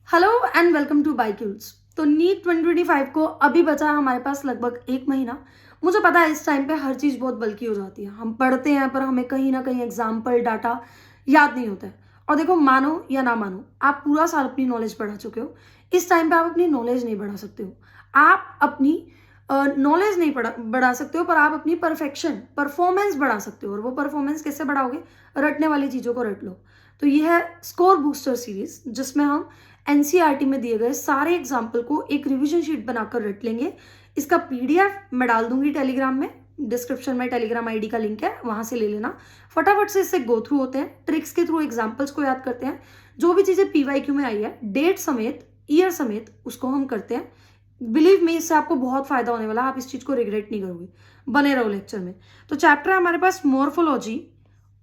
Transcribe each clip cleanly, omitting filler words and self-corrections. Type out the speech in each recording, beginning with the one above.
Hello and welcome to बाइक्यूल्स। तो NEET 2025 को अभी बचा है हमारे पास लगभग एक महीना। मुझे पता है इस टाइम पे हर चीज़ बहुत बल्कि हो जाती है, हम पढ़ते हैं पर हमें कहीं ना कहीं एग्जाम्पल डाटा याद नहीं होता है। और देखो, मानो या ना मानो, आप पूरा साल अपनी नॉलेज बढ़ा चुके हो। इस टाइम पे आप अपनी नॉलेज नहीं बढ़ा सकते हो। आप अपनी नॉलेज नहीं बढ़ा सकते हो, पर आप अपनी परफॉर्मेंस बढ़ा सकते हो। और वो परफॉर्मेंस कैसे बढ़ाओगे? रटने वाली चीज़ों को रट लो। तो ये है स्कोर बूस्टर सीरीज, जिसमें हम एनसीईआरटी में दिए गए सारे एग्जाम्पल को एक रिवीजन शीट बनाकर रट लेंगे। इसका पीडीएफ मैं डाल दूंगी टेलीग्राम में, डिस्क्रिप्शन में टेलीग्राम आईडी का लिंक है, वहां से ले लेना। फटाफट से इससे गो थ्रू होते हैं, ट्रिक्स के थ्रू एग्जाम्पल्स को याद करते हैं। जो भी चीजें पीवाईक्यू में आई है, डेट समेत, ईयर समेत, उसको हम करते हैं। बिलीव मी, इससे आपको बहुत फायदा होने वाला है, आप इस चीज को रिग्रेट नहीं करोगे। बने रहो लेक्चर में। तो चैप्टर है हमारे पास मॉर्फोलॉजी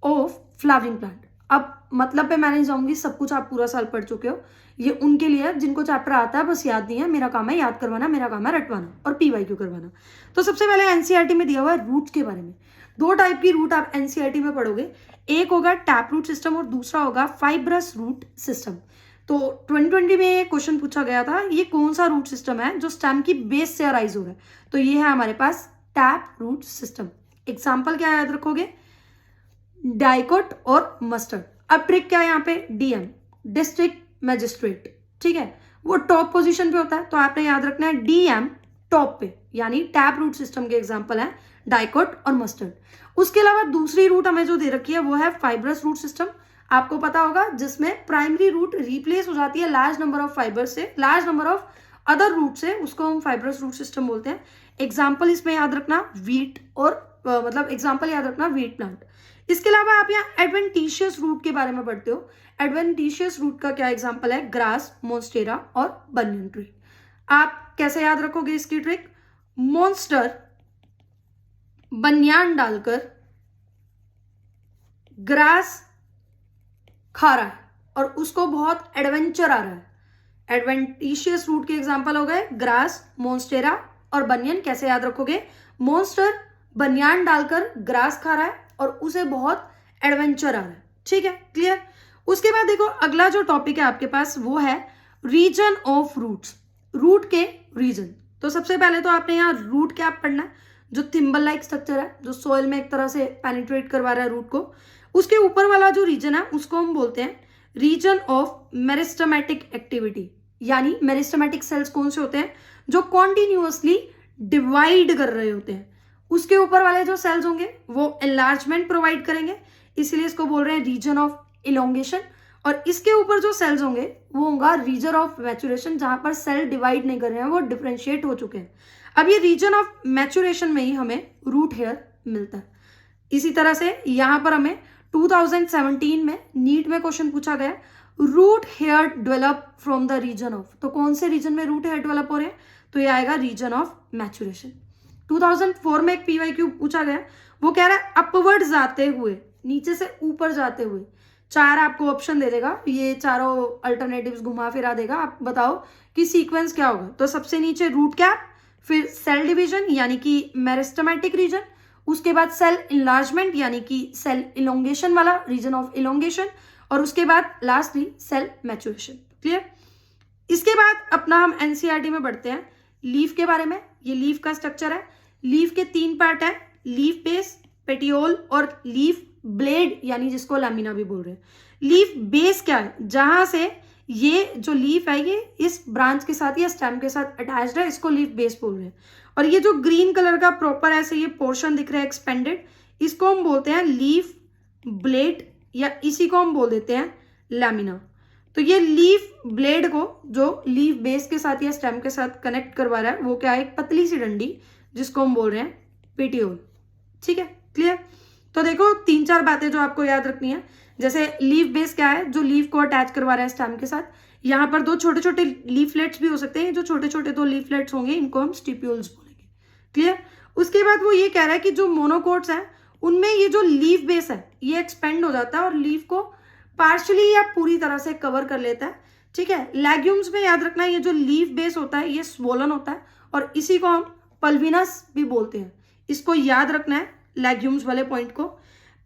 ऑफ फ्लावरिंग प्लांट। अब मतलब पे मैं नहीं जाऊंगी, सब कुछ आप पूरा साल पढ़ चुके हो। ये उनके लिए है जिनको चैप्टर आता है बस याद नहीं है। मेरा काम है याद करवाना, मेरा काम है रटवाना और पीवाईक्यू करवाना। तो सबसे पहले एनसीईआरटी में दिया हुआ है रूट्स के बारे में। दो टाइप की रूट आप एनसीईआरटी में पढ़ोगे, एक होगा टैप रूट सिस्टम और दूसरा होगा फाइब्रस रूट सिस्टम। तो 2020 में क्वेश्चन पूछा गया था, ये कौन सा रूट सिस्टम है जो स्टेम की बेस से अराइज हो रहा है? तो ये है हमारे पास टैप रूट सिस्टम। एग्जाम्पल क्या याद रखोगे? डाइकोट और मस्टर्ड। अब ट्रिक क्या है यहाँ पे? डीएम, डिस्ट्रिक्ट मजिस्ट्रेट, ठीक है, वो टॉप पोजीशन पे होता है, तो आपने याद रखना है डीएम टॉप पे, यानी टैप रूट सिस्टम के एग्जांपल है डाइकोट और मस्टर्ड। उसके अलावा दूसरी रूट हमें जो दे रखी है वो है फाइब्रस रूट सिस्टम। आपको पता होगा, जिसमें प्राइमरी रूट रिप्लेस हो जाती है लार्ज नंबर ऑफ फाइबर से, large number of other root से, उसको हम फाइब्रस रूट सिस्टम बोलते हैं। एग्जाम्पल इसमें याद रखना वीट और मतलब एग्जाम्पल याद रखना वीट प्लांट। इसके अलावा आप यहाँ एडवेंटिशियस रूट के बारे में पढ़ते हो। एडवेंटिशियस रूट का क्या एग्जांपल है? ग्रास, मोन्स्टेरा और बनियन ट्री। आप कैसे याद रखोगे इसकी ट्रिक? मोन्स्टर बनियान डालकर ग्रास खा रहा है और उसको बहुत एडवेंचर आ रहा है। एडवेंटिशियस रूट के एग्जांपल हो गए ग्रास, मोन्स्टेरा और बनियन। कैसे याद रखोगे? मोन्स्टर बनियान डालकर ग्रास खा रहा है और उसे बहुत एडवेंचर आ रहा है। ठीक है, क्लियर? उसके बाद देखो, अगला जो टॉपिक है आपके पास वो है रीजन ऑफ रूट्स, रूट के रीजन। तो सबसे पहले तो आपने यहाँ रूट क्या पढ़ना है? जो थिम्बल लाइक स्ट्रक्चर है, जो सोइल में एक तरह से पेनिट्रेट करवा रहा है रूट को, उसके ऊपर वाला जो रीजन है उसको हम बोलते हैं रीजन ऑफ मेरिस्टेमेटिक एक्टिविटी। यानी मेरिस्टेमेटिक सेल्स कौन से होते हैं? जो कॉन्टिन्यूअसली डिवाइड कर रहे होते हैं। उसके ऊपर वाले जो सेल्स होंगे वो एनलार्जमेंट प्रोवाइड करेंगे, इसलिए इसको बोल रहे हैं रीजन ऑफ इलोंगेशन। और इसके ऊपर जो सेल्स होंगे वो होगा रीजन ऑफ मैचुरेशन, जहां पर सेल डिवाइड नहीं कर रहे हैं, वो डिफरेंशिएट हो चुके हैं। अब ये रीजन ऑफ मैचुरेशन में ही हमें रूट हेयर मिलता है। इसी तरह से यहां पर हमें 2017 में नीट में क्वेश्चन पूछा गया, root hair develop from the region of. तो कौन से रीजन में रूट हेयर डेवलप हो रहे हैं? तो ये आएगा रीजन ऑफ मैचुरेशन। 2004 में एक पीवाईक्यू पूछा गया, वो कह रहा है अपवर्ड जाते हुए, नीचे से ऊपर जाते हुए। चार आपको ऑप्शन दे देगा, ये चारों अल्टरनेटिव्स घुमा फिरा देगा, आप बताओ कि सीक्वेंस क्या होगा। तो सबसे नीचे रूट कैप, फिर सेल डिवीजन यानी कि मेरिस्टेमेटिक रीजन, उसके बाद सेल इनलार्जमेंट यानी कि सेल इलोंगेशन वाला रीजन ऑफ इलोंगेशन, और उसके बाद लास्टली सेल मैचुरेशन। क्लियर? इसके बाद अपना हम एनसीईआरटी में बढ़ते हैं लीफ के बारे में। ये लीफ का स्ट्रक्चर है। लीफ के तीन पार्ट है, लीफ बेस, पेटियोल और लीफ ब्लेड, यानी जिसको लैमिना भी बोल रहे हैं। लीफ बेस क्या है? जहां से ये जो लीफ है ये इस ब्रांच के साथ या स्टेम के साथ अटैच्ड है, इसको लीफ बेस बोल रहे हैं। और ये जो ग्रीन कलर का प्रॉपर ऐसे ये पोर्शन दिख रहा है एक्सपेंडेड, इसको हम बोलते हैं लीफ ब्लेड, या इसी को हम बोल देते हैं लैमिना। तो ये लीफ ब्लेड को जो लीफ बेस के साथ या स्टेम के साथ कनेक्ट करवा रहा है वो क्या है? एक पतली सी डंडी, जिसको हम बोल रहे हैं पेटियोल। ठीक है, क्लियर? तो देखो, तीन चार बातें जो आपको याद रखनी है। जैसे लीफ बेस क्या है? जो लीफ को अटैच करवा रहा है स्टेम के साथ। यहाँ पर दो छोटे छोटे लीफलेट्स भी हो सकते हैं, जो छोटे छोटे दो लीफलेट्स होंगे इनको हम स्टिप्यूल्स बोलेंगे। क्लियर? उसके बाद वो ये कह रहा है कि जो मोनोकोट्स हैं उनमें ये जो लीफ बेस है ये एक्सपेंड हो जाता है और लीफ को पार्शली या पूरी तरह से कवर कर लेता है। ठीक है, लेग्यूम्स में याद रखना ये जो लीफ बेस होता है ये स्वोलन होता है और इसी को हम पल्विनस भी बोलते हैं। इसको याद रखना है लेग्यूम्स वाले पॉइंट को।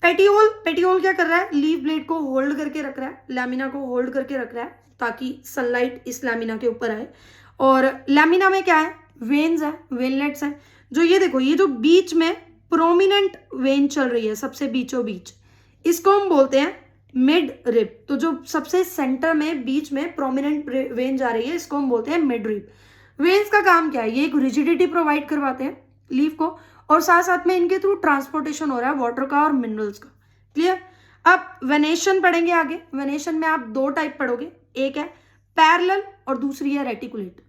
पेटियोल, पेटियोल क्या कर रहा है? लीफ ब्लेड को होल्ड करके रख रहा है, लैमिना को होल्ड करके रख रहा है। ताकि सनलाइट इस लैमिना के ऊपर आए। और लैमिना में क्या है, वेन्स है, वेनलेट्स है। जो ये देखो, ये जो बीच में प्रोमिनेंट वेन चल रही है सबसे बीचों बीच, इसको हम बोलते हैं मिड रिब। तो जो सबसे सेंटर में बीच में प्रोमिनेंट वेन जा रही है, इसको हम बोलते हैं मिड रिब। वेन्स का काम क्या है, ये एक रिजिडिटी प्रोवाइड करवाते हैं लीफ को, और साथ साथ में इनके थ्रू ट्रांसपोर्टेशन हो रहा है वाटर का और मिनरल्स का। क्लियर। अब वेनेशन पढ़ेंगे आगे। वेनेशन में आप दो टाइप पढ़ोगे, एक है पैरेलल और दूसरी है रेटिकुलेट।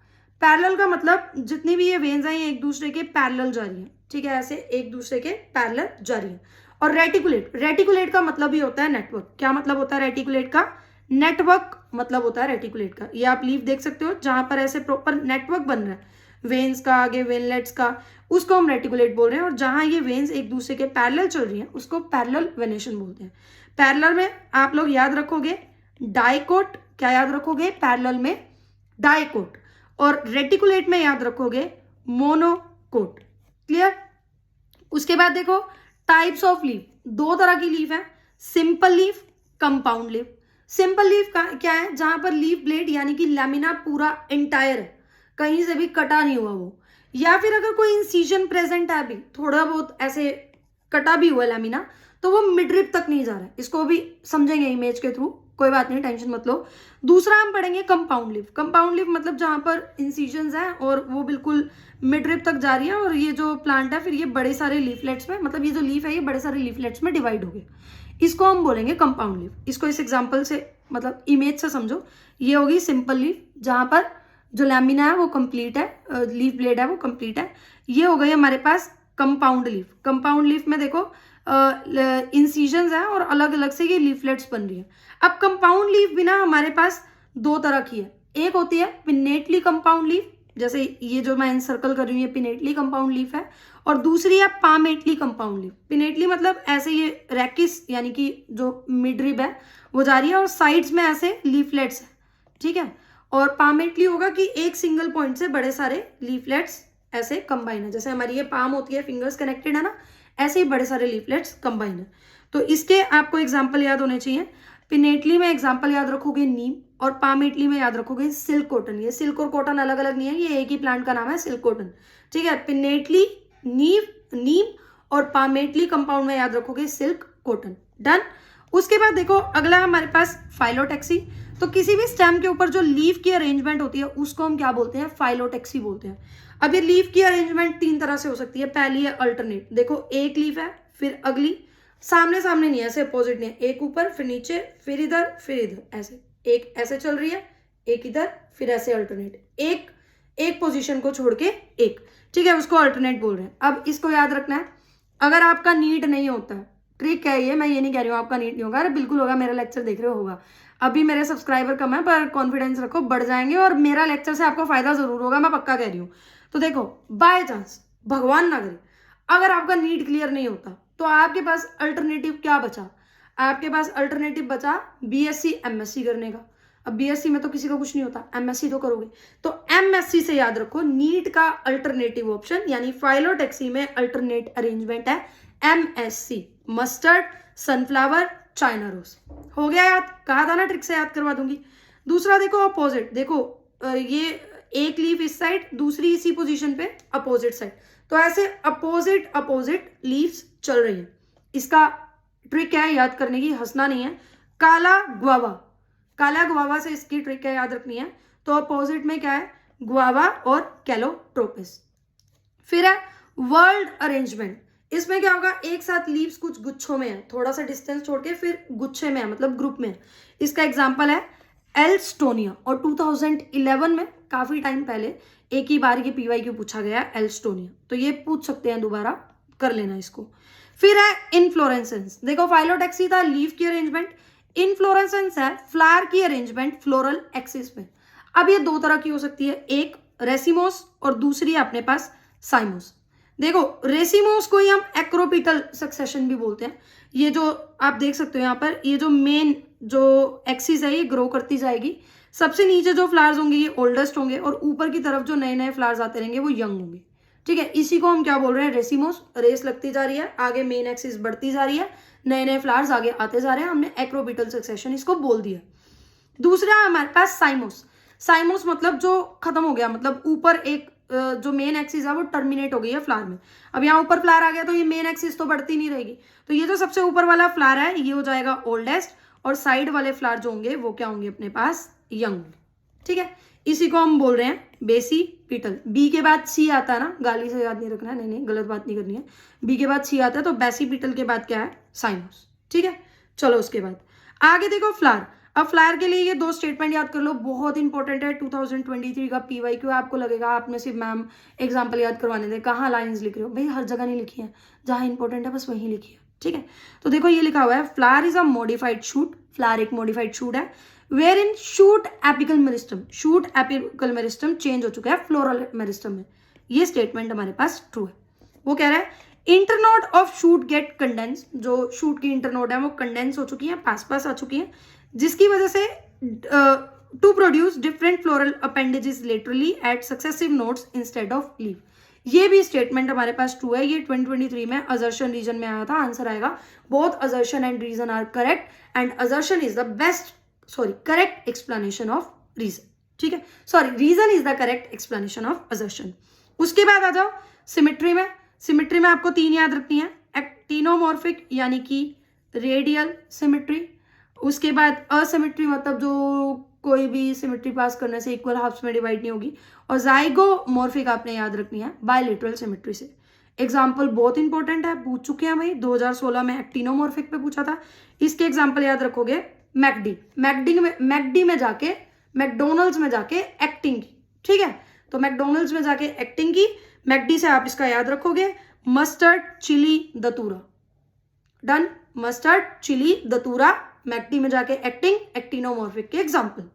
पैरेलल का मतलब जितनी भी ये वेन्स हैं ये एक दूसरे के पैरेलल जा रही है, ठीक है, ऐसे एक दूसरे के पैरेलल जा रही है। और रेटिकुलेट, रेटिकुलेट का मतलब ही होता है नेटवर्क। क्या मतलब होता है रेटिकुलेट का, नेटवर्क मतलब होता है रेटिकुलेट का। ये आप लीफ देख सकते हो जहां पर ऐसे प्रॉपर नेटवर्क बन रहा है वेन्स का, आगे वेनलेट्स का, उसको हम रेटिकुलेट बोल रहे हैं। और जहां ये वेन्स एक दूसरे के पैरेलल चल रही हैं उसको पैरेलल वेनेशन बोलते हैं। पैरेलल में आप लोग याद रखोगे डाइकोट, क्या याद रखोगे, पैरेलल में डाइकोट, और रेटिकुलेट में याद रखोगे मोनोकोट। क्लियर। उसके बाद देखो टाइप्स ऑफ लीफ, दो तरह की लीफ है, simple leaf, compound leaf. Simple leaf का क्या है, जहां पर लीफ ब्लेड यानी कि लैमिना पूरा एंटायर है, कहीं से भी कटा नहीं हुआ वो, या फिर अगर कोई इंसिजन प्रेजेंट है, अभी थोड़ा बहुत ऐसे कटा भी हुआ लैमिना, तो वो मिड रिब तक नहीं जा रहा है। इसको भी समझेंगे इमेज के थ्रू, कोई बात नहीं, टेंशन मत लो। दूसरा हम पढ़ेंगे कंपाउंड लीफ। कंपाउंड लीफ मतलब जहां पर इंसिजन्स हैं और वो बिल्कुल मिड रिब तक जा रही है, और ये जो प्लांट है फिर ये बड़े सारे लीफलेट्स में, मतलब ये जो लीफ है ये बड़े सारे लीफलेट्स में डिवाइड हो गए, इसको हम बोलेंगे कंपाउंड लीफ। इसको इस एग्जाम्पल से मतलब इमेज से समझो। ये होगी सिंपल लीफ जहां पर जो लैमिना है वो कंप्लीट है, लीफ ब्लेड है वो कंप्लीट है। ये हो गई हमारे पास कंपाउंड लीफ। कंपाउंड लीफ में देखो इंसिजन्स हैं और अलग अलग से ये लीफलेट्स बन रही है। अब कंपाउंड लीफ भी ना हमारे पास दो तरह की है, एक होती है पिनेटली कंपाउंड लीफ, जैसे ये जो मैं सर्कल कर रही हूँ ये पिनेटली कंपाउंड लीफ है, और दूसरी है पामेटली कंपाउंड लीफ। पिनेटली मतलब ऐसे ये रैकिस यानी कि जो मिड रिब है वो जा रही है और साइड्स में ऐसे लीफलेट्स है, ठीक है। और पामेटली होगा कि एक सिंगल पॉइंट से बड़े सारे लीफलेट्स ऐसे कंबाइन है, जैसे हमारी ये पाम होती है, फिंगर्स कनेक्टेड है ना, ऐसे ही बड़े सारे लीफलेट्स कंबाइन है। तो इसके आपको एग्जाम्पल याद होने चाहिए। पिनेटली में एग्जाम्पल याद रखोगे नीम, और पामेटली में याद रखोगे सिल्क कॉटन। ये सिल्क और कॉटन अलग अलग नहीं है, ये एक ही प्लांट का नाम है सिल्क कॉटन, ठीक है। पिनेटली नीम और पामेटली कंपाउंड में याद रखोगे सिल्क कॉटन। डन। उसके बाद देखो अगला हमारे पास फाइलोटेक्सी। तो किसी भी स्टेम के ऊपर जो लीफ की अरेंजमेंट होती है उसको हम क्या बोलते हैं, फाइलोटेक्सी बोलते हैं। अब ये लीफ की अरेंजमेंट तीन तरह से हो सकती है। पहली है अल्टरनेट, देखो एक लीफ है फिर अगली, सामने सामने नहीं, ऐसे अपोजिट नहीं, एक ऊपर फिर नीचे फिर इधर फिर इधर, ऐसे एक ऐसे चल रही है, एक इधर फिर ऐसे अल्टरनेट, एक पोजीशन को छोड़ के एक, ठीक है, उसको अल्टरनेट बोल रहे हैं। अब इसको याद रखना है, अगर आपका नीड नहीं होता है, ट्रिक है ये, मैं ये नहीं कह रही हूँ आपका नीड नहीं होगा, अरे बिल्कुल होगा, मेरा लेक्चर देख रहे हो होगा। अभी मेरे सब्सक्राइबर कम है पर कॉन्फिडेंस रखो बढ़ जाएंगे, और मेरा लेक्चर से आपको फायदा जरूर होगा, मैं पक्का कह रही हूँ। तो देखो बाय चांस, भगवान ना करे, अगर आपका नीड क्लियर नहीं होता तो आपके पास अल्टरनेटिव क्या बचा, आपके पास अल्टरनेटिव बचा बीएससी एमएससी करने का। अब बीएससी में तो किसी का कुछ नहीं होता, एमएससी तो करोगे, तो एमएससी से याद रखो नीट का अल्टरनेटिव ऑप्शन यानी फाइलोटेक्सी में अल्टरनेट अरेंजमेंट है MSC, mustard, sunflower, China rose. हो गया याद, कहा था ना ट्रिक से याद करवा दूंगी। दूसरा देखो अपोजिट, देखो ये एक लीफ इस साइड, दूसरी इसी पोजीशन पे अपोजिट साइड, तो ऐसे अपोजिट अपोजिट लीव्स चल रही है। इसका ट्रिक है याद करने की, हंसना नहीं है। काला गुआवा, काला गुआवा से इसकी ट्रिक है याद रखनी है। तो अपोजिट में क्या है, गुआवा और कैलोट्रोपिस। फिर है वर्ल्ड अरेंजमेंट, इसमें क्या होगा, एक साथ लीव्स कुछ गुच्छों में है, थोड़ा सा डिस्टेंस छोड़ के फिर गुच्छे में है, मतलब ग्रुप में है। इसका एग्जाम्पल है एल्स्टोनिया, और 2011 में काफी टाइम पहले एक ही बार ये पीवाईक्यू पूछा गया एल्स्टोनिया, तो ये पूछ सकते हैं, दोबारा कर लेना इसको। फिर है इनफ्लोरेसेंस, देखो फाइलोटेक्सी था लीफ की अरेंजमेंट, इनफ्लोरेसेंस है फ्लावर की अरेंजमेंट फ्लोरल एक्सिस पे। अब ये दो तरह की हो सकती है, एक रेसिमोस और दूसरी है अपने पास साइमोस। देखो रेसिमोस को ही हम एक्रोपिटल सक्सेशन भी बोलते हैं। ये जो आप देख सकते हो यहाँ पर, ये जो मेन जो एक्सिस है ये ग्रो करती जाएगी, सबसे नीचे जो फ्लावर्स होंगे ये ओल्डेस्ट होंगे, और ऊपर की तरफ जो नए नए फ्लावर्स आते रहेंगे वो यंग होंगे, ठीक है। इसी को हम क्या बोल रहे हैं, रेसिमोस। रेस लगती जा रही है, आगे मेन एक्सिस बढ़ती जा रही है, नए नए फ्लावर्स आगे आते जा रहे हैं, हमने एक्रोपिटल सक्सेशन इसको बोल दिया। दूसरा हमारे पास साइमोस। साइमोस मतलब जो खत्म हो गया, मतलब ऊपर एक जो मेन एक्सिस है वो टर्मिनेट हो गई है फ्लावर में। अब यहाँ ऊपर फ्लावर आ गया तो ये मेन एक्सिस तो बढ़ती नहीं रहेगी, तो ये जो सबसे ऊपर वाला फ्लावर है ये हो जाएगा ओल्डेस्ट, और साइड वाले फ्लावर जो होंगे वो क्या होंगे अपने पास, यंग। ठीक है, इसी को हम बोल रहे हैं बेसी पीटल। बी के बाद सी आता है ना, गाली से याद नहीं रखना है, नहीं गलत बात नहीं करनी है। बी के बाद सी आता है तो बेसी पीटल के बाद क्या है, साइमोस। ठीक है, चलो उसके बाद आगे देखो फ्लावर। अब फ्लावर के लिए ये दो स्टेटमेंट याद कर लो, बहुत इंपॉर्टेंट है। 2023 का PYQ आपको लगेगा आपने सिर्फ मैम एग्जाम्पल याद करवाने थे, कहाँ लाइंस लिख रहे हो भाई, हर जगह नहीं लिखी है, जहाँ इंपॉर्टेंट है बस वहीं लिखी है। ठीक है, तो देखो ये लिखा हुआ है flower is a modified shoot. Flower एक मॉडिफाइड शूट है where in shoot apical meristem. Shoot apical meristem change हो चुका है फ्लोरल मेरिस्टम में। ये स्टेटमेंट हमारे पास ट्रू है। वो कह रहा है internode of shoot get condense. जो शूट की इंटरनोड है वो कंडेंस हो चुकी है, पास आ चुकी है, जिसकी वजह से to produce different floral appendages laterally at successive nodes instead of leave. ये भी स्टेटमेंट हमारे पास ट्रू है। ये 2023 में असर्शन रीजन में आया था, आंसर आएगा both assertion and reason are correct and assertion is the best correct explanation of reason. ठीक है, reason is the correct explanation of assertion. उसके बाद आ जाओ सिमेट्री में। सिमेट्री में आपको 3 याद रखनी है, एक्टिनोमॉर्फिक यानी कि रेडियल सिमेट्री। उसके बाद असिमेट्री मतलब जो कोई भी सिमेट्री पास करने से इक्वल हाफ्स में डिवाइड नहीं होगी, और जाइगोमॉर्फिक आपने याद रखनी है बायलेटरल सिमेट्री से। एग्जाम्पल बहुत इंपॉर्टेंट है, पूछ चुके हैं भाई, 2016 में एक्टिनोमॉर्फिक पे पूछा था। इसके एग्जाम्पल याद रखोगे मैकडी में जाके मैकडोनल्ड्स में जाके एक्टिंग की। ठीक है, तो मैकडोनल्ड्स में जाके एक्टिंग की, मैकडी से आप इसका याद रखोगे mustard chilli datura. Done, mustard chilli datura, McD में जाके एक्टिंग, एक्टिनोमॉर्फिक के एग्जाम्पल।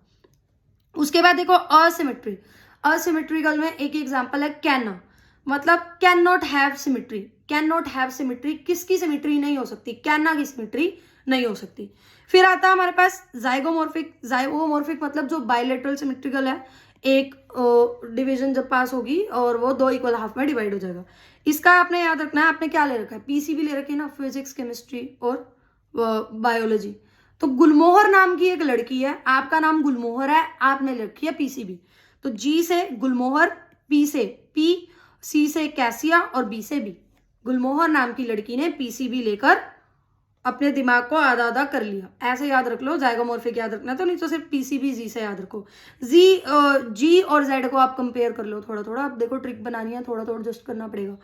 उसके बाद देखो असिमेट्री। असिमेट्रिकल में एक एग्जाम्पल है कैना, मतलब can not have symmetry. Can not have symmetry, किसकी सिमेट्री नहीं हो सकती, कैना की सिमेट्री नहीं हो सकती। फिर आता है हमारे पास जाइगोमॉर्फिक। जाइगोमॉर्फिक मतलब जो बायलेटरल सिमेट्रिकल है, एक डिवीजन जब पास होगी और वो 2 इक्वल हाफ में डिवाइड हो जाएगा। इसका आपने याद रखना है, आपने क्या ले रखा है, PCB ले रखी है ना, फिजिक्स केमिस्ट्री और बायोलॉजी। तो गुलमोहर नाम की एक लड़की है, आपका नाम गुलमोहर है, आपने ले रखी है PCB। तो G से गुलमोहर, P से P, C से कैसिया और B से B। गुलमोहर नाम की लड़की ने PCB लेकर अपने दिमाग को आधा आधा कर लिया, ऐसे याद रख लो। जाइगोमॉर्फिक याद रखना, तो नहीं तो सिर्फ PCB G से याद रखो। G और Z को आप कंपेयर कर लो थोड़ा थोड़ा, अब देखो ट्रिक बनानी है, थोड़ा थोड़ा एडजस्ट करना पड़ेगा।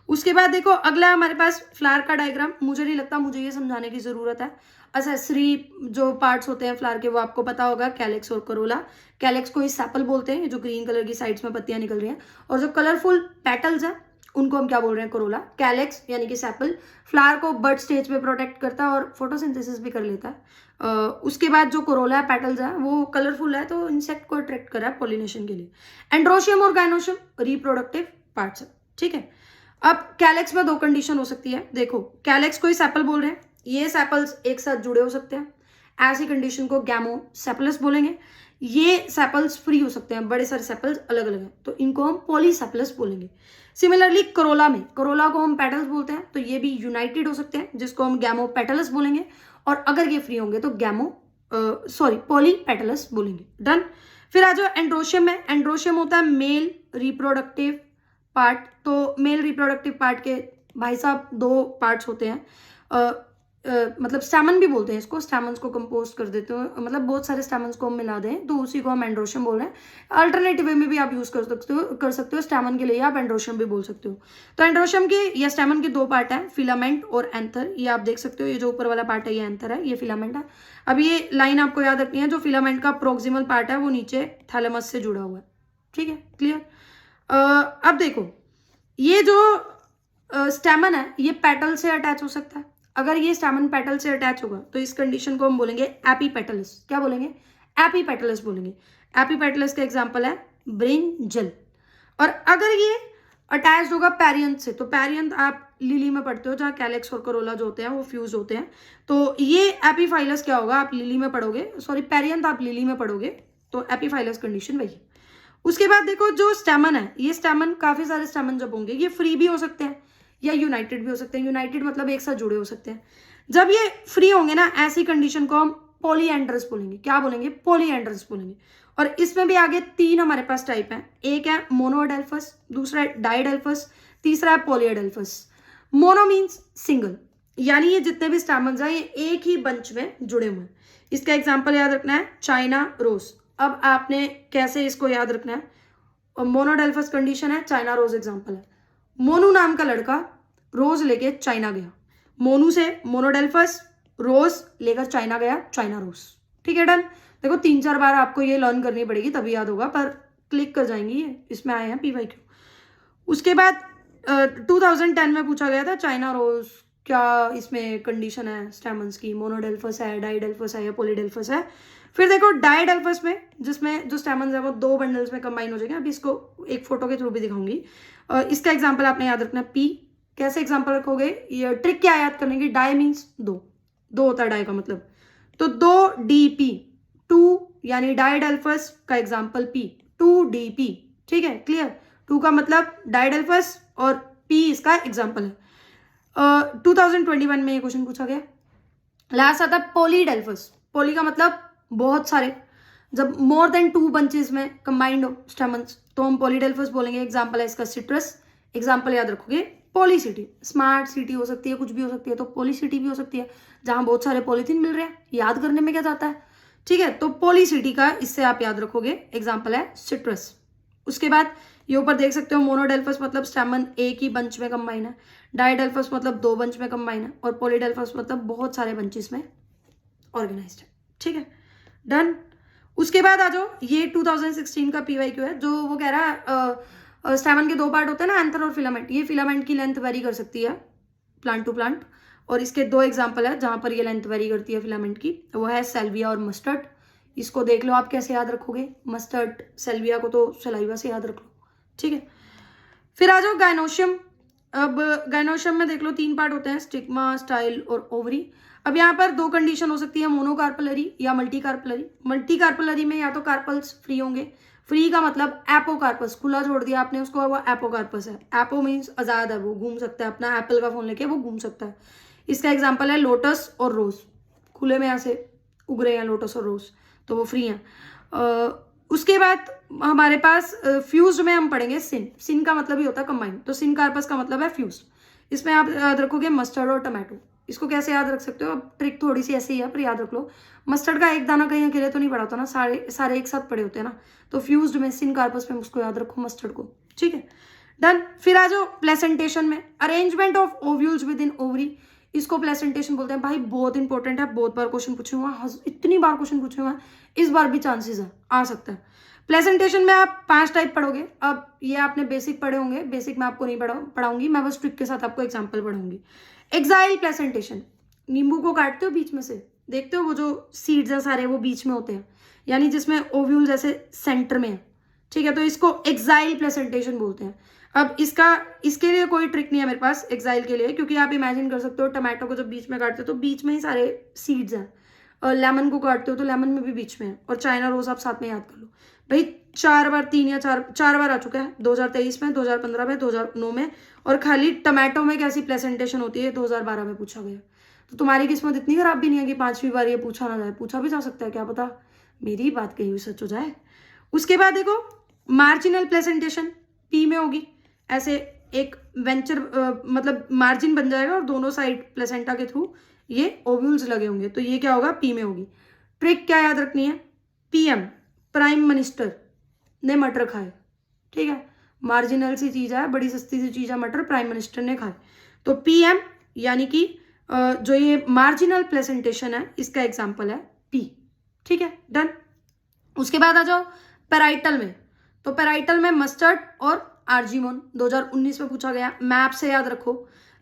उसके बाद देखो अगला हमारे पास फ्लावर का डायग्राम। मुझे नहीं लगता मुझे ये समझाने की जरूरत है। असेसरी जो पार्ट्स होते हैं फ्लावर के वो आपको पता होगा, कैलेक्स और करोला। कैलेक्स को ही सेपल बोलते हैं, जो ग्रीन कलर की साइड्स में पत्तियां निकल रही हैं, और जो कलरफुल पेटल्स हैं उनको हम क्या बोल रहे हैं, करोला। कैलेक्स यानी कि सेपल फ्लावर को बर्ड स्टेज पे प्रोटेक्ट करता है और फोटोसिंथेसिस भी कर लेता है। उसके बाद जो कोरोला पेटल्स है वो कलरफुल है, तो इंसेक्ट को अट्रैक्ट कर रहा है पॉलिनेशन के लिए। एंड्रोशियम और गाइनोशियम रिप्रोडक्टिव पार्ट्स है। ठीक है, अब कैलेक्स में 2 कंडीशन हो सकती है। देखो कैलेक्स को ही सेपल बोल रहे हैं, ये सेपल्स एक साथ जुड़े हो सकते हैं, ऐसी कंडीशन को गैमोसेपलस बोलेंगे। ये सेपल्स फ्री हो सकते हैं, बड़े सारे सेपल्स अलग अलग हैं, तो इनको हम पॉलीसेपलस बोलेंगे। सिमिलरली करोला में, करोला को हम पेटल्स बोलते हैं, तो ये भी यूनाइटेड हो सकते हैं, जिसको हम गैमोपेटलस बोलेंगे, और अगर ये फ्री होंगे तो पॉलीपेटलस बोलेंगे। डन। फिर आ जाओ एंड्रोशियम में। एंड्रोशियम होता है मेल रिप्रोडक्टिव पार्ट। तो मेल रिप्रोडक्टिव पार्ट के भाई साहब 2 पार्ट्स होते हैं, मतलब स्टैमन भी बोलते हैं इसको, स्टैमन्स को कंपोज कर देते हो, मतलब बहुत सारे स्टैमन्स को हम मिला दें तो उसी को हम एंड्रोशियम बोल रहे हैं। अल्टरनेटिव वे में भी आप यूज कर सकते हो, स्टैमन के लिए आप एंड्रोशियम भी बोल सकते हो। तो एंड्रोशियम के या स्टैमन के 2 पार्ट हैं, फिलामेंट और एंथर। ये आप देख सकते हो, ये जो ऊपर वाला पार्ट है ये एंथर है, ये फिलामेंट है। अब ये लाइन आपको याद रखनी है, जो फिलामेंट का प्रोक्सिमल पार्ट है वो नीचे थैलेमस से जुड़ा हुआ है। ठीक है, क्लियर। अब देखो ये जो स्टैमन है ये पेटल से अटैच हो सकता है। अगर ये स्टैमन पेटल से अटैच होगा तो इस कंडीशन को हम बोलेंगे एपीपेटलस। क्या बोलेंगे, एपीपेटलस बोलेंगे। एपीपेटलस का एग्जांपल है ब्रिंजल। और अगर ये अटैच होगा पेरियंथ से, तो पेरियंथ आप लिली में पढ़ते हो, जहाँ कैलेक्स और करोला जो होते हैं वो फ्यूज होते हैं, तो ये एपीफाइलस क्या होगा, आप लिली में पढ़ोगे, सॉरी पेरियंथ आप लिली में पढ़ोगे, तो एपीफाइलस कंडीशन वही। उसके बाद देखो जो स्टैमन है, ये स्टैमन, काफी सारे स्टैमन जब होंगे ये फ्री भी हो सकते हैं या यूनाइटेड भी हो सकते हैं। यूनाइटेड मतलब एक साथ जुड़े हो सकते हैं। जब ये फ्री होंगे ना, ऐसी कंडीशन को हम पॉलीएंड्रस बोलेंगे। क्या बोलेंगे? पॉलीएंड्रस बोलेंगे। और इसमें भी आगे 3 हमारे पास टाइप हैं। एक है मोनोअडेल्फस, दूसरा है डाइडेल्फस, तीसरा है पॉलीएडेल्फस। मोनो मीन्स सिंगल, यानी ये जितने भी स्टैमन्स हैं ये एक ही बंच में जुड़े हुए हैं। इसका एग्जाम्पल याद रखना है चाइना रोज। अब आपने कैसे इसको याद रखना है? और मोनोडेल्फस कंडीशन है, चाइना रोज एग्जाम्पल है। मोनू नाम का लड़का रोज लेके चाइना गया, मोनू से मोनोडेल्फस, रोज लेकर चाइना गया, चाइना रोज। ठीक है, डन। देखो 3-4 बार आपको ये लर्न करनी पड़ेगी तभी याद होगा, पर क्लिक कर जाएंगी ये, इसमें आए हैं पीवाईक्यू। उसके बाद 2010 में पूछा गया था चाइना रोज क्या इसमें कंडीशन है स्टैमन्स की, मोनोडेल्फस है, डाइडेल्फस है या पॉलीडेल्फस है। फिर देखो डाइडेल्फस में जिसमें जो स्टैमन्स है वो 2 बंडल्स में कंबाइन हो जाएंगे। अभी इसको एक फोटो के थ्रू भी दिखाऊंगी। इसका एग्जाम्पल आपने याद रखना पी। कैसे एग्जाम्पल रखोगे? ये ट्रिक क्या याद करने की? डाई मीन्स 2 होता है डाई का मतलब, तो 2DP 2 यानी डाइडेल्फस का एग्जाम्पल पी, 2DP। ठीक है, क्लियर? 2 का मतलब डाइडेल्फस और P इसका एग्जाम्पल है। 2021 में ये क्वेश्चन पूछा गया। लास्ट आता है पॉलीडेल्फस। पॉली का मतलब बहुत सारे, जब मोर देन 2 बंचेस में कंबाइंड हो स्टेमन्स तो हम पॉलीडेल्फस बोलेंगे। एग्जाम्पल है इसका सिट्रस। एग्जाम्पल याद रखोगे पॉलीसिटी। स्मार्ट सिटी हो सकती है, कुछ भी हो सकती है, तो पॉलीसिटी भी हो सकती है जहां बहुत सारे पॉलीथीन मिल रहे हैं। याद करने में क्या जाता है? ठीक है, तो पॉलीसिटी का इससे आप याद रखोगे एग्जाम्पल है सिट्रस। उसके बाद ये ऊपर देख सकते हो मोनोडेल्फस मतलब स्टेमन एक ही बंच में कंबाइन है, डाइडेल्फस मतलब 2 बंच में कंबाइन है, और पॉलीडेल्फस मतलब बहुत सारे बंचेस में ऑर्गेनाइज्ड है। ठीक है, डन। उसके बाद आ जाओ, ये 2016 का पीवाईक्यू है जो वो कह रहा है स्टेमन के 2 पार्ट होते हैं ना, एंथर और फिलामेंट। ये फिलामेंट की लेंथ वेरी कर सकती है प्लांट टू प्लांट, और इसके 2 एग्जाम्पल है जहां पर ये लेंथ वेरी करती है फिलामेंट की, वो है सेल्विया और मस्टर्ड। इसको देख लो आप कैसे याद रखोगे। मस्टर्ड सेल्विया को तो सलाइवा से याद रख लो। ठीक है, फिर आ जाओ गायनोशियम। अब गायनोशियम में देख लो 3 पार्ट होते हैं, स्टिग्मा, स्टाइल और ओवरी। अब यहाँ पर 2 कंडीशन हो सकती है, मोनोकार्पलरी या मल्टीकार्पलरी। मल्टीकार्पलरी में या तो कार्पल्स फ्री होंगे, फ्री का मतलब एपोकार्पस, खुला छोड़ दिया आपने उसको, वो एपोकार्पस है। एपो मीन्स आजाद है, वो घूम सकता है, अपना एप्पल का फोन लेके वो घूम सकता है। इसका एग्जाम्पल है लोटस और रोज, खुले में ऐसे उग रहे हैं लोटस और रोज, तो वो फ्री हैं। उसके बाद हमारे पास फ्यूज में हम पढ़ेंगे सिन। सिन का मतलब ही होता है कंबाइन, तो सिन कार्पस का मतलब है फ्यूज। इसमें आप याद रखोगे मस्टर्ड और टमाटो। इसको कैसे याद रख सकते हो? अब ट्रिक थोड़ी सी ऐसी है पर याद रख लो। मस्टर्ड का एक दाना कहीं अकेले तो नहीं पड़ा होता ना, सारे एक साथ पड़े होते हैं ना, तो फ्यूज्ड में सिन कार्पस में उसको याद रखो मस्टर्ड को। ठीक है, डन। फिर आ जाओ प्लेसेंटेशन में, arrangement of ovules with in ovary. इसको प्लेसेंटेशन बोलते हैं। भाई बहुत इंपॉर्टेंट है, बहुत बार क्वेश्चन पूछे हुआ, इतनी बार क्वेश्चन पूछे हुआ, इस बार भी चांसेस है आ सकता है। प्लेसेंटेशन में आप 5 टाइप पढ़ोगे। अब ये आपने बेसिक पढ़े होंगे, बेसिक में आपको नहीं पढ़ाऊंगी, मैं बस ट्रिक के साथ आपको एग्जांपल पढ़ाऊंगी। एक्साइल प्लेसेंटेशन, नींबू को काटते हो बीच में से, देखते हो वो जो सीड्स हैं सारे वो बीच में होते हैं, यानी जिसमें ओव्यूल जैसे सेंटर में है। ठीक है, तो इसको एक्साइल प्लेसेंटेशन बोलते हैं। अब इसके लिए कोई ट्रिक नहीं है मेरे पास एक्साइल के लिए, क्योंकि आप इमेजिन कर सकते हो टमाटो को जब बीच में काटते हो तो बीच में ही सारे सीड्स हैं, और लेमन को काटते हो तो लेमन में भी बीच में है, और चाइना रोज आप साथ में याद कर लो। भाई 4 बार 3 या 4 बार आ चुका है, 2023 में, 2015 में, 2009 में, और खाली टमाटो में कैसी प्लेसेंटेशन होती है 2012 में पूछा गया। तो तुम्हारी किस्मत इतनी खराब भी नहीं है कि 5वीं बार ये पूछा ना जाए, पूछा भी जा सकता है, क्या पता मेरी बात कही हुई सच हो जाए। उसके बाद देखो मार्जिनल प्लेसेंटेशन पी में होगी, ऐसे एक वेंचर मतलब मार्जिन बन जाएगा और दोनों साइड प्लेसेंटा के थ्रू ये ओव्यूल्स लगे होंगे, तो ये क्या होगा? पी में होगी। ट्रिक क्या याद रखनी है? पीएम प्राइम मिनिस्टर ने मटर खाए। ठीक है, मार्जिनल सी चीज है, बड़ी सस्ती सी चीज है मटर, प्राइम मिनिस्टर ने खाए, तो पीएम यानी कि जो ये मार्जिनल प्लेसेंटेशन है इसका एग्जाम्पल है पी। ठीक है, डन। उसके बाद आ जाओ पेराइटल में, तो पेराइटल में मस्टर्ड और आर्जिमोन 2019 में पूछा गया। मैप से याद रखो,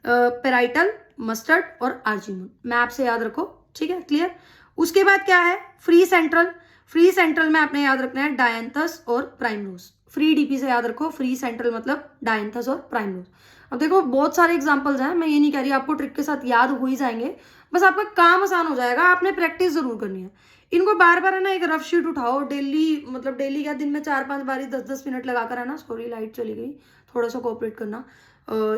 पेराइटल, मस्टर्ड और आर्जिमोन, मैप से याद रखो। ठीक है, क्लियर। उसके बाद क्या है? Free central. फ्री सेंट्रल में आपने याद रखना है डायंथस और प्राइमरोज। फ्री डीपी से याद रखो, फ्री सेंट्रल मतलब डायंथस और प्राइमरोज। अब देखो बहुत सारे एग्जांपल्स हैं, मैं ये नहीं कह रही आपको ट्रिक के साथ याद हो ही जाएंगे, बस आपका काम आसान हो जाएगा, आपने प्रैक्टिस जरूर करनी है। इनको बार बार है ना एक रफ शीट उठाओ, डेली मतलब डेली क्या, दिन में 4-5 बारी 10-10 मिनट लगाकर है ना। सॉरी लाइट चली गई, थोड़ा सा कोऑपरेट करना,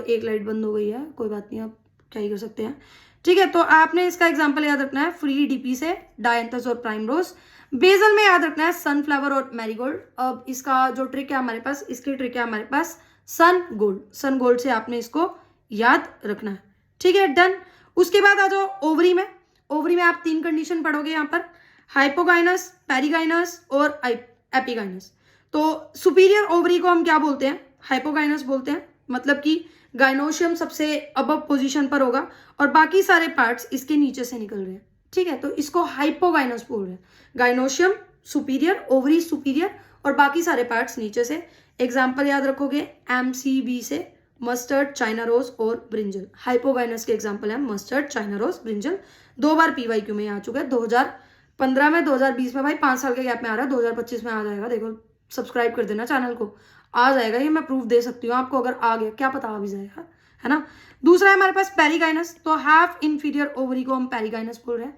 एक लाइट बंद हो गई है, कोई बात नहीं, आप क्या ही कर सकते हैं। ठीक है, तो आपने इसका एग्जाम्पल याद रखना है फ्री डीपी से, डायंथस और प्राइमरोज। बेसल में याद रखना है सनफ्लावर और मैरीगोल्ड। अब इसका जो ट्रिक है हमारे पास, इसकी ट्रिक है हमारे पास सन गोल्ड। सन गोल्ड से आपने इसको याद रखना है, ठीक है, डन। उसके बाद आ जाओ ओवरी में। ओवरी में आप 3 कंडीशन पढ़ोगे यहाँ पर, हाइपोगाइनस, पेरिगाइनस और एपिगाइनस। तो सुपीरियर ओवरी को हम क्या बोलते हैं, हाइपोगाइनस बोलते हैं, मतलब कि गाइनोशियम सबसे अबव पोजीशन पर होगा और बाकी सारे पार्ट्स इसके नीचे से निकल रहे हैं, ठीक है, तो इसको हाइपोगाइनस बोल रहे हैं। गाइनोशियम सुपीरियर, ओवरी सुपीरियर और बाकी सारे पार्ट्स नीचे से। एग्जाम्पल याद रखोगे MCB से, मस्टर्ड, चाइना रोज और ब्रिंजल। हाइपोगाइनस के एग्जाम्पल है मस्टर्ड, चाइना रोज, ब्रिंजल। 2 बार PYQ में आ चुका है, 2015 में, 2020 में, भाई 5 साल के गैप में आ रहा है, 2025 में आ जाएगा। देखो सब्सक्राइब कर देना चैनल को, आ जाएगा ये, मैं प्रूफ दे सकती हूँ आपको, अगर आ गया क्या पता आ भी जाएगा, है ना। दूसरा है हमारे पास पेरिगाइनस। तो हाफ इंफीरियर ओवरी को हम पेरिगाइनस बोल रहे हैं।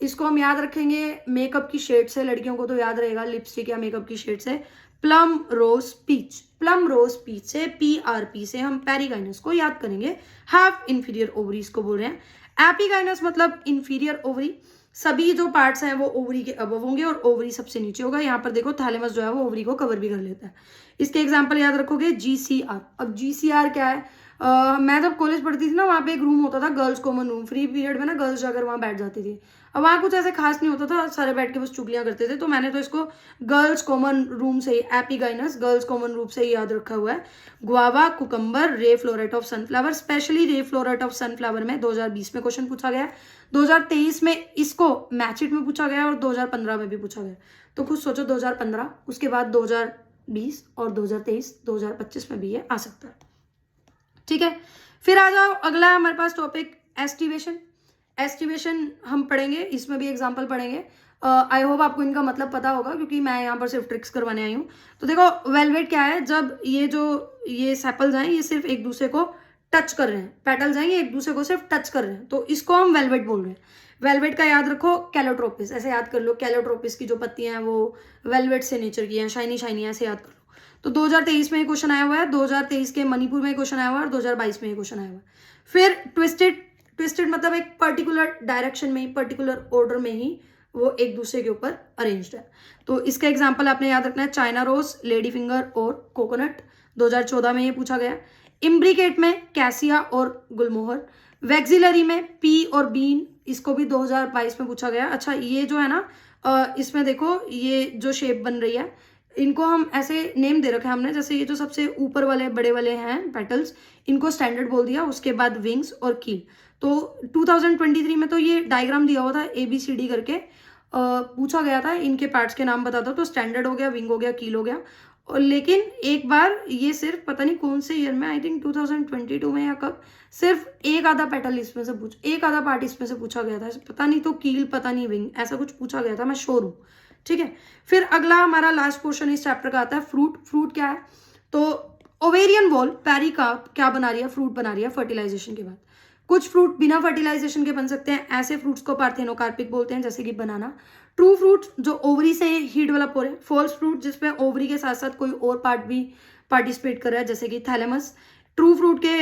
इसको हम याद रखेंगे मेकअप की शेड से, लड़कियों को तो याद रहेगा लिपस्टिक या मेकअप की शेड से, plum rose peach. Plum rose peach से, PRP से हम पेरिगाइनस को याद करेंगे। हाफ इंफीरियर ओवरी इसको बोल रहे हैं। एपिगाइनस मतलब इंफीरियर ओवरी, सभी जो पार्ट्स हैं वो ओवरी के अबव होंगे और ओवरी सबसे नीचे होगा। यहाँ पर देखो थैलेमस जो है वो ओवरी को कवर भी कर लेता है। इसके एग्जाम्पल याद रखोगे GCR। अब GCR क्या है, मैं जब कॉलेज पढ़ती थी ना, वहाँ पे एक रूम होता था girls common room, free period में ना गर्ल्स जाकर वहाँ बैठ जाती थी। अब वहाँ कुछ ऐसे खास नहीं होता था, सारे बैठ के बस चुगलियाँ करते थे, तो मैंने तो इसको गर्ल्स कॉमन रूम से ही, एपिगाइनस गर्ल्स कॉमन रूम से ही याद रखा हुआ है। गुआवा, कुकम्बर, रे फ्लोरेट ऑफ सनफ्लावर, स्पेशली रे फ्लोरेट ऑफ सनफ्लावर में 2020 में क्वेश्चन पूछा गया है, 2023 में इसको मैचिट में पूछा गया और 2015 में भी पूछा गया। तो कुछ सोचो 2015, उसके बाद 2020 और 2023, 2025 में भी ये आ सकता है, ठीक है। फिर आ जाओ, अगला है हमारे पास टॉपिक एस्टिवेशन। एस्टिवेशन हम पढ़ेंगे, इसमें भी एग्जाम्पल पढ़ेंगे। आई होप आपको इनका मतलब पता होगा, क्योंकि मैं यहाँ पर सिर्फ ट्रिक्स करवाने आई हूँ। तो देखो वेलवेट क्या है, जब ये सेपल्स हैं ये सिर्फ एक दूसरे को टच कर रहे हैं, पेटल्स हैं ये एक दूसरे को सिर्फ टच कर रहे हैं, तो इसको हम वेलवेट बोल रहे हैं। वेलवेट का याद रखो कैलोट्रोपिस, ऐसे याद कर लो, कैलोट्रोपिस की जो पत्तियां हैं वो वेलवेट से नेचर की हैं, शाइनी शाइनी, ऐसे याद कर लो। तो 2023 में क्वेश्चन आया हुआ है, 2023 के मणिपुर में क्वेश्चन आया हुआ है और 2022 में क्वेश्चन आया हुआ है। फिर ट्विस्टेड मतलब एक पर्टिकुलर डायरेक्शन में ही, पर्टिकुलर ऑर्डर में ही वो एक दूसरे के ऊपर अरेंज्ड है। तो इसका एग्जाम्पल आपने याद रखना है चाइना रोज, लेडी फिंगर और कोकोनट, 2014 में ये पूछा गया। इम्ब्रिकेट में कैसिया और गुलमोहर। वैक्सिलरी में पी और बीन, इसको भी 2022 में पूछा गया। अच्छा ये जो है ना, इसमें देखो ये जो शेप बन रही है, इनको हम ऐसे नेम दे रखे हैं हमने, जैसे ये जो सबसे ऊपर वाले बड़े वाले हैं पेटल्स, इनको स्टैंडर्ड बोल दिया, उसके बाद विंग्स और कील। तो 2023 में तो ये डायग्राम दिया हुआ था ABCD करके, पूछा गया था इनके पार्ट्स के नाम बता दो, तो स्टैंडर्ड हो गया, विंग हो गया, कील हो गया। और लेकिन एक बार ये सिर्फ पता नहीं कौन से ईयर में, आई थिंक 2022 में या कब, सिर्फ एक आधा पेटल इसमें से एक आधा पार्ट इसमें से पूछा गया था, पता नहीं तो कील पता नहीं विंग, ऐसा कुछ पूछा गया था, मैं श्योर हूँ, ठीक है। फिर अगला हमारा लास्ट पोर्शन इस चैप्टर का आता है फ्रूट क्या है। तो ओवेरियन वॉल पेरिकार्प क्या बना रही है, फ्रूट बना रही है फर्टिलाइजेशन के बाद। कुछ फ्रूट बिना फर्टिलाइजेशन के बन सकते हैं, ऐसे फ्रूट्स को पार्थेनोकार्पिक बोलते हैं, जैसे कि बनाना। ट्रू फ्रूट जो ओवरी से ही डेवलप हो रहे हैं। फॉल्स फ्रूट जिसमें ओवरी के साथ साथ कोई और पार्ट भी पार्टिसिपेट कर रहा है, जैसे कि थैलेमस। ट्रू फ्रूट के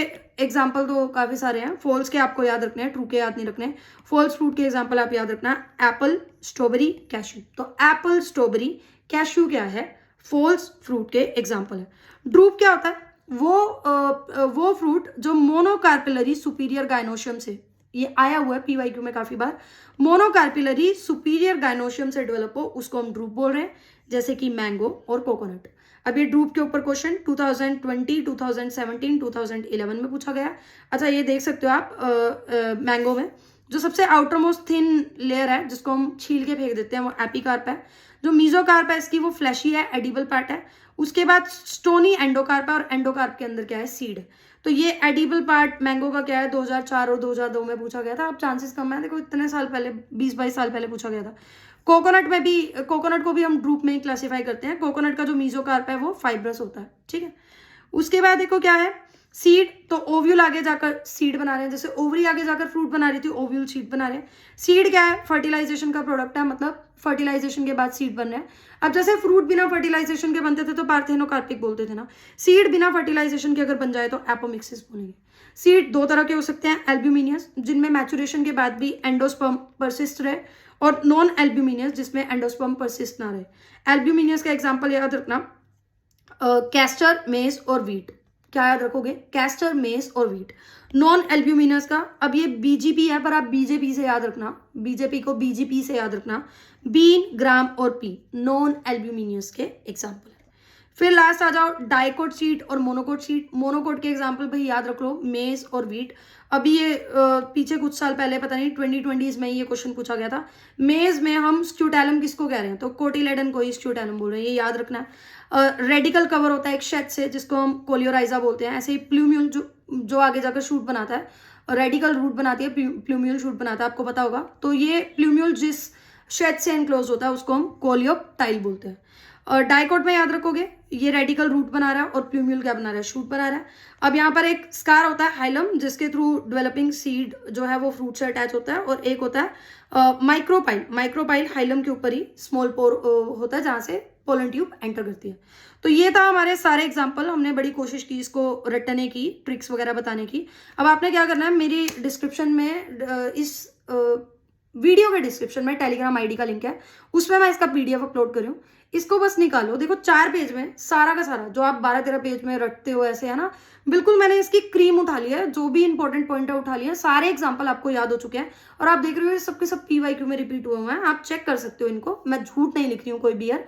एग्जाम्पल तो काफी सारे हैं, फॉल्स के आपको याद रखने हैं, ट्रू के याद नहीं रखने। फॉल्स फ्रूट के एग्जाम्पल आप याद रखना, एप्पल, स्ट्रॉबेरी, कैश्यू। तो एप्पल, स्ट्रॉबेरी, कैश्यू क्या है, फॉल्स फ्रूट के एग्जाम्पल है। ड्रूप क्या होता है, वो फ्रूट जो मोनोकार्पिलरी सुपीरियर गाइनोशियम से, ये आया हुआ है PYQ में काफी बार, मोनोकार्पिलरी सुपीरियर गाइनोशियम से डेवलप हो, उसको हम ड्रूप बोल रहे हैं, जैसे कि मैंगो और कोकोनट। अब ये ड्रूप के ऊपर क्वेश्चन 2020, 2017, 2011 में पूछा गया। अच्छा ये देख सकते हो आप, मैंगो में जो सबसे आउटर मोस्ट थिन लेयर है जिसको हम छील के फेंक देते हैं, वो एपिकार्प है। जो मीजोकार्प है इसकी वो फ्लैशी है, एडिबल पार्ट है। उसके बाद स्टोनी एंडोकार्प है, और एंडोकार्प के अंदर क्या है, सीड है। तो ये एडिबल पार्ट मैंगो का क्या है, 2004 और 2002 में पूछा गया था। अब चांसेस कम है, देखो इतने साल पहले, 20-22 साल पहले पूछा गया था। कोकोनट में भी, कोकोनट को भी हम ड्रूप में ही क्लासीफाई करते हैं। कोकोनट का जो मीजोकार्प है वो फाइब्रस होता है, ठीक है। उसके बाद देखो क्या है, सीड। तो ओव्यूल आगे जाकर सीड बना रहे हैं, जैसे ओवरी आगे जाकर फ्रूट बना रही थी, ओव्यूल सीड बना रहे हैं। सीड क्या है, फर्टिलाइजेशन का प्रोडक्ट है, मतलब फर्टिलाइजेशन के बाद सीड बन रहे हैं। अब जैसे फ्रूट बिना फर्टिलाइजेशन के बनते थे तो पार्थेनोकार्पिक बोलते थे ना, सीड बिना फर्टिलाइजेशन के अगर बन जाए तो एपोमिक्सिस बोलेंगे। सीड दो तरह के हो सकते हैं, एल्ब्यूमिनियस जिनमें मैचुरेशन के बाद भी एंडोस्पर्म परसिस्ट रहे, और नॉन एल्ब्यूमिनियस जिसमें एंडोस्पर्म परसिस्ट ना रहे। एल्ब्यूमिनियस का एग्जांपल याद रखना, कैस्टर, मेज और व्हीट। क्या याद रखोगे? कैस्टर, मेज और व्हीट। नॉन एल्ब्यूमिनस का, अब ये बीजीपी है पर आप बीजेपी से याद रखना, बीजेपी को बीजीपी से याद रखना। बीन, ग्राम और पी नॉन एल्ब्यूमिनियस के एग्जाम्पल है। फिर लास्ट आ जाओ डाइकोट सीड और मोनोकोट सीड। मोनोकोट के एग्जाम्पल भाई याद रख लो, मेज और व्हीट। अभी ये पीछे कुछ साल पहले, पता नहीं 2020 में ये क्वेश्चन पूछा गया था। मेज में हम स्क्यूटेलम किसको कह रहे हैं? तो कोटिलेडन को ही स्क्यूटेलम बोल रहे हैं, ये याद रखना है। रेडिकल कवर होता है एक शेड से जिसको हम कोलियोराइजा बोलते हैं। ऐसे ही प्लूम्यूल जो आगे जाकर शूट बनाता है, रेडिकल रूट बनाती है, प्लूम्यूल शूट बनाता है, आपको पता होगा। तो ये प्लूम्यूल जिस शेड से एनक्लोज होता है उसको हम कोलियोप्टाइल बोलते हैं। और डाइकोट में याद रखोगे, ये रेडिकल रूट बना रहा है और प्लूम्यूल क्या बना रहा है? शूट बना रहा है। अब यहाँ पर एक स्कार होता है हाइलम, जिसके थ्रू डेवलपिंग सीड जो है वो फ्रूट से अटैच होता है, और एक होता है माइक्रोपाइल। माइक्रोपाइल हाइलम के ऊपर ही स्मॉल पोर होता है जहां से पोलन ट्यूब एंटर करती है। तो ये था हमारे सारे एग्जाम्पल। हमने बड़ी कोशिश की इसको रटने की, ट्रिक्स वगैरह बताने की। अब आपने क्या करना है, मेरी डिस्क्रिप्शन में इस वीडियो के डिस्क्रिप्शन में टेलीग्राम आईडी का लिंक है, उसमें मैं इसका पीडीएफ अपलोड कर रही हूँ। इसको बस निकालो, देखो 4 पेज में सारा का सारा जो आप 12-13 पेज में रटते हो ऐसे, है ना, बिल्कुल मैंने इसकी क्रीम उठा लिया है, जो भी इंपॉर्टेंट पॉइंट है उठा लिया है। सारे एग्जांपल आपको याद हो चुके हैं और आप देख रहे हो ये सबके सब पीवाईक्यू में रिपीट हुए हैं। आप चेक कर सकते हो इनको, मैं झूठ नहीं लिख रही हूँ कोई भी यार,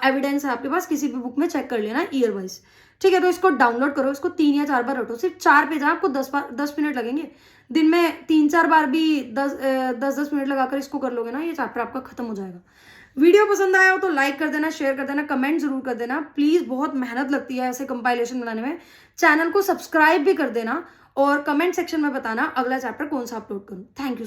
एविडेंस है आपके पास, किसी भी बुक में चेक कर लेना ईयर वाइज। ठीक है, तो इसको डाउनलोड करो, इसको 3 या 4 बार रटो। सिर्फ 4 पेज है, आपको 10 मिनट लगेंगे। दिन में 3-4 बार भी 10-10 मिनट लगाकर इसको कर लोगे ना, ये चैप्टर आपका खत्म हो जाएगा। वीडियो पसंद आया हो तो लाइक कर देना, शेयर कर देना, कमेंट जरूर कर देना प्लीज। बहुत मेहनत लगती है ऐसे कंपाइलेशन बनाने में। चैनल को सब्सक्राइब भी कर देना और कमेंट सेक्शन में बताना अगला चैप्टर कौन सा अपलोड करूं। Thank you.